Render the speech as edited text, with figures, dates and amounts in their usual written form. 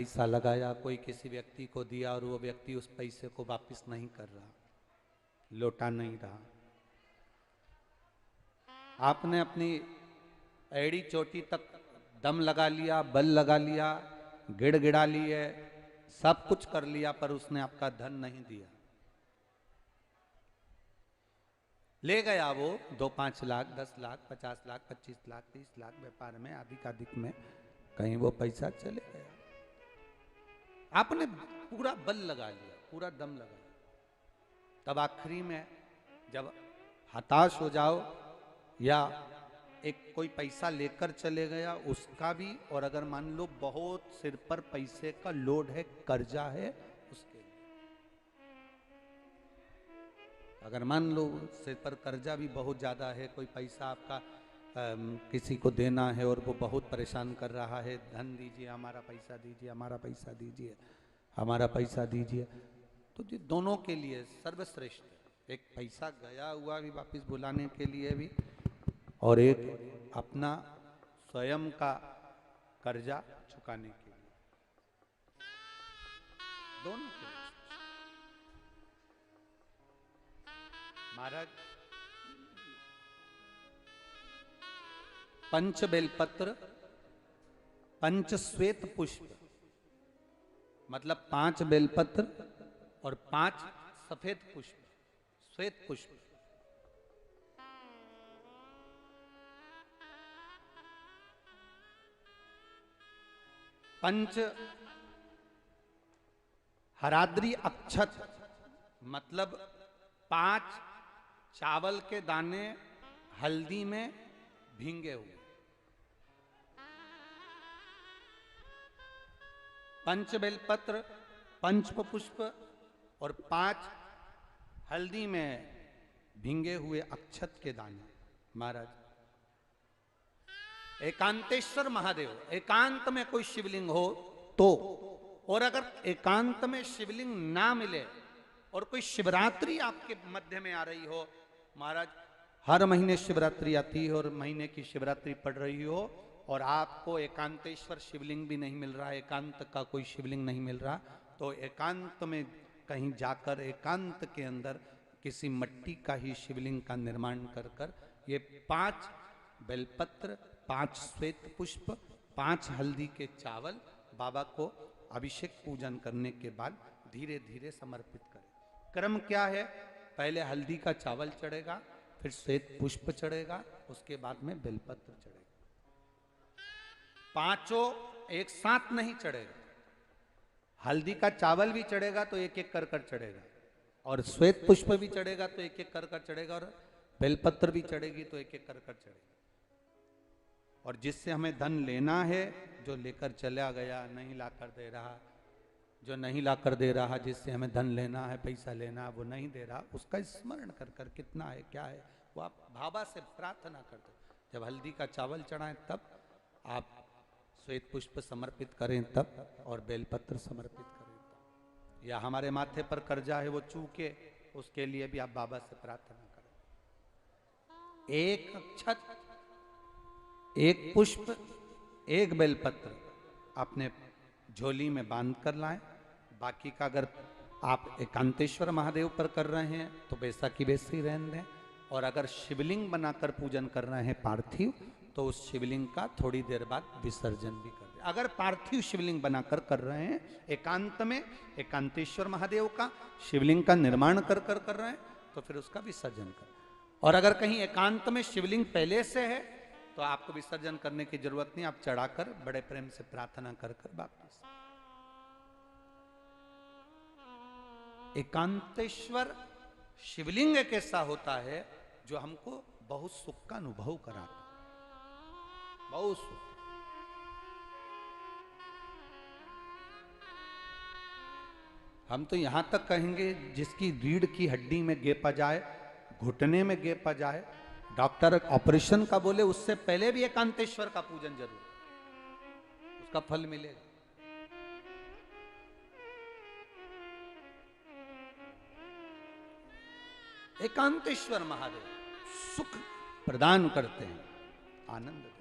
पैसा लगाया, कोई किसी व्यक्ति को दिया और वो व्यक्ति उस पैसे को वापस नहीं कर रहा, लौटा नहीं रहा। आपने अपनी एड़ी चोटी तक दम लगा लिया, बल लगा लिया, गिड़गिड़ा लिए, सब कुछ कर लिया, पर उसने आपका धन नहीं दिया। ले गया वो 2-5 लाख, 10 लाख, 50 लाख, 25 लाख, 30 लाख व्यापार में अधिक में कहीं वो पैसा चले गया। आपने पूरा बल लगा लिया, पूरा दम लगा लिया, तब आखिरी में जब हताश हो जाओ या एक कोई पैसा लेकर चले गया उसका भी, और अगर मान लो बहुत सिर पर पैसे का लोड है, कर्जा है उसके लिए, अगर मान लो सिर पर कर्जा भी बहुत ज्यादा है, कोई पैसा आपका किसी को देना है और वो बहुत परेशान कर रहा है, धन दीजिए, हमारा पैसा दीजिए, हमारा पैसा दीजिए, हमारा पैसा दीजिए, तो ये दोनों के लिए सर्वश्रेष्ठ है। एक पैसा गया हुआ भी वापस बुलाने के लिए भी, और एक अपना स्वयं का कर्जा चुकाने के लिए, दोनों के लिए। महाराज पंच बेलपत्र, पंच श्वेत पुष्प, मतलब 5 बेलपत्र और 5 सफेद पुष्प, श्वेत पुष्प, पंच हराद्री अक्षत, मतलब 5 चावल के दाने हल्दी में भींगे हुए, पंच बेलपत्र, पंच पुष्प और 5 हल्दी में भींगे हुए अक्षत के दाने। महाराज एकांतेश्वर महादेव, एकांत में कोई शिवलिंग हो तो, और अगर एकांत में शिवलिंग ना मिले और कोई शिवरात्रि आपके मध्य में आ रही हो, महाराज हर महीने शिवरात्रि आती है और महीने की शिवरात्रि पड़ रही हो और आपको एकांतेश्वर शिवलिंग भी नहीं मिल रहा, एकांत का कोई शिवलिंग नहीं मिल रहा, तो एकांत में कहीं जाकर एकांत के अंदर किसी मिट्टी का ही शिवलिंग का निर्माण कर कर ये 5 बेलपत्र, 5 श्वेत पुष्प, 5 हल्दी के चावल बाबा को अभिषेक पूजन करने के बाद धीरे धीरे समर्पित करें। क्रम क्या है? पहले हल्दी का चावल चढ़ेगा, फिर श्वेत पुष्प चढ़ेगा, उसके बाद में बेलपत्र चढ़ेगा। पांचों एक साथ नहीं चढ़ेगा, हल्दी का चावल भी चढ़ेगा तो एक एक कर कर चढ़ेगा, और श्वेत पुष्प भी चढ़ेगा तो एक एक कर कर चढ़ेगा, और बेलपत्र भी चढ़ेगी तो एक एक कर कर चढ़ेगा। और जिससे हमें धन लेना है, जो लेकर चला गया, नहीं लाकर दे रहा, जो नहीं लाकर दे रहा, जिससे हमें धन लेना है, पैसा लेना, वो नहीं दे रहा, उसका स्मरण कर कर कितना है, क्या है, वो आप भावा से प्रार्थना कर दो। जब हल्दी का चावल चढ़ाएं तब आप श्वेत पुष्प समर्पित करें तब, और बेलपत्र समर्पित करें तब, या हमारे माथे पर कर्जा है वो चूके, उसके लिए भी आप बाबा से प्रार्थना करें। एक अक्षत, एक पुष्प, एक बेलपत्र अपने झोली में बांध कर लाएं। बाकी का अगर आप एकांतेश्वर महादेव पर कर रहे हैं तो वैसा की वैसे ही रहने दें, और अगर शिवलिंग बनाकर पूजन कर रहे हैं पार्थिव, तो उस शिवलिंग का थोड़ी देर बाद विसर्जन भी कर दें। अगर पार्थिव शिवलिंग बनाकर कर रहे हैं एकांत में, एकांतेश्वर महादेव का शिवलिंग का निर्माण कर रहे हैं, तो फिर उसका विसर्जन करें। और अगर कहीं एकांत में शिवलिंग पहले से है तो आपको विसर्जन करने की जरूरत नहीं, आप चढ़ाकर बड़े प्रेम से प्रार्थना कर वापस। एकांतेश्वर शिवलिंग एक ऐसा होता है जो हमको बहुत सुख का अनुभव कराता, बहुत सुख। हम तो यहां तक कहेंगे जिसकी रीढ़ की हड्डी में गेप आ जाए, घुटने में गेप आ जाए, डॉक्टर ऑपरेशन का बोले, उससे पहले भी एकांतेश्वर का पूजन जरूर, उसका फल मिलेगा। एकांतेश्वर महादेव सुख प्रदान करते हैं, आनंद।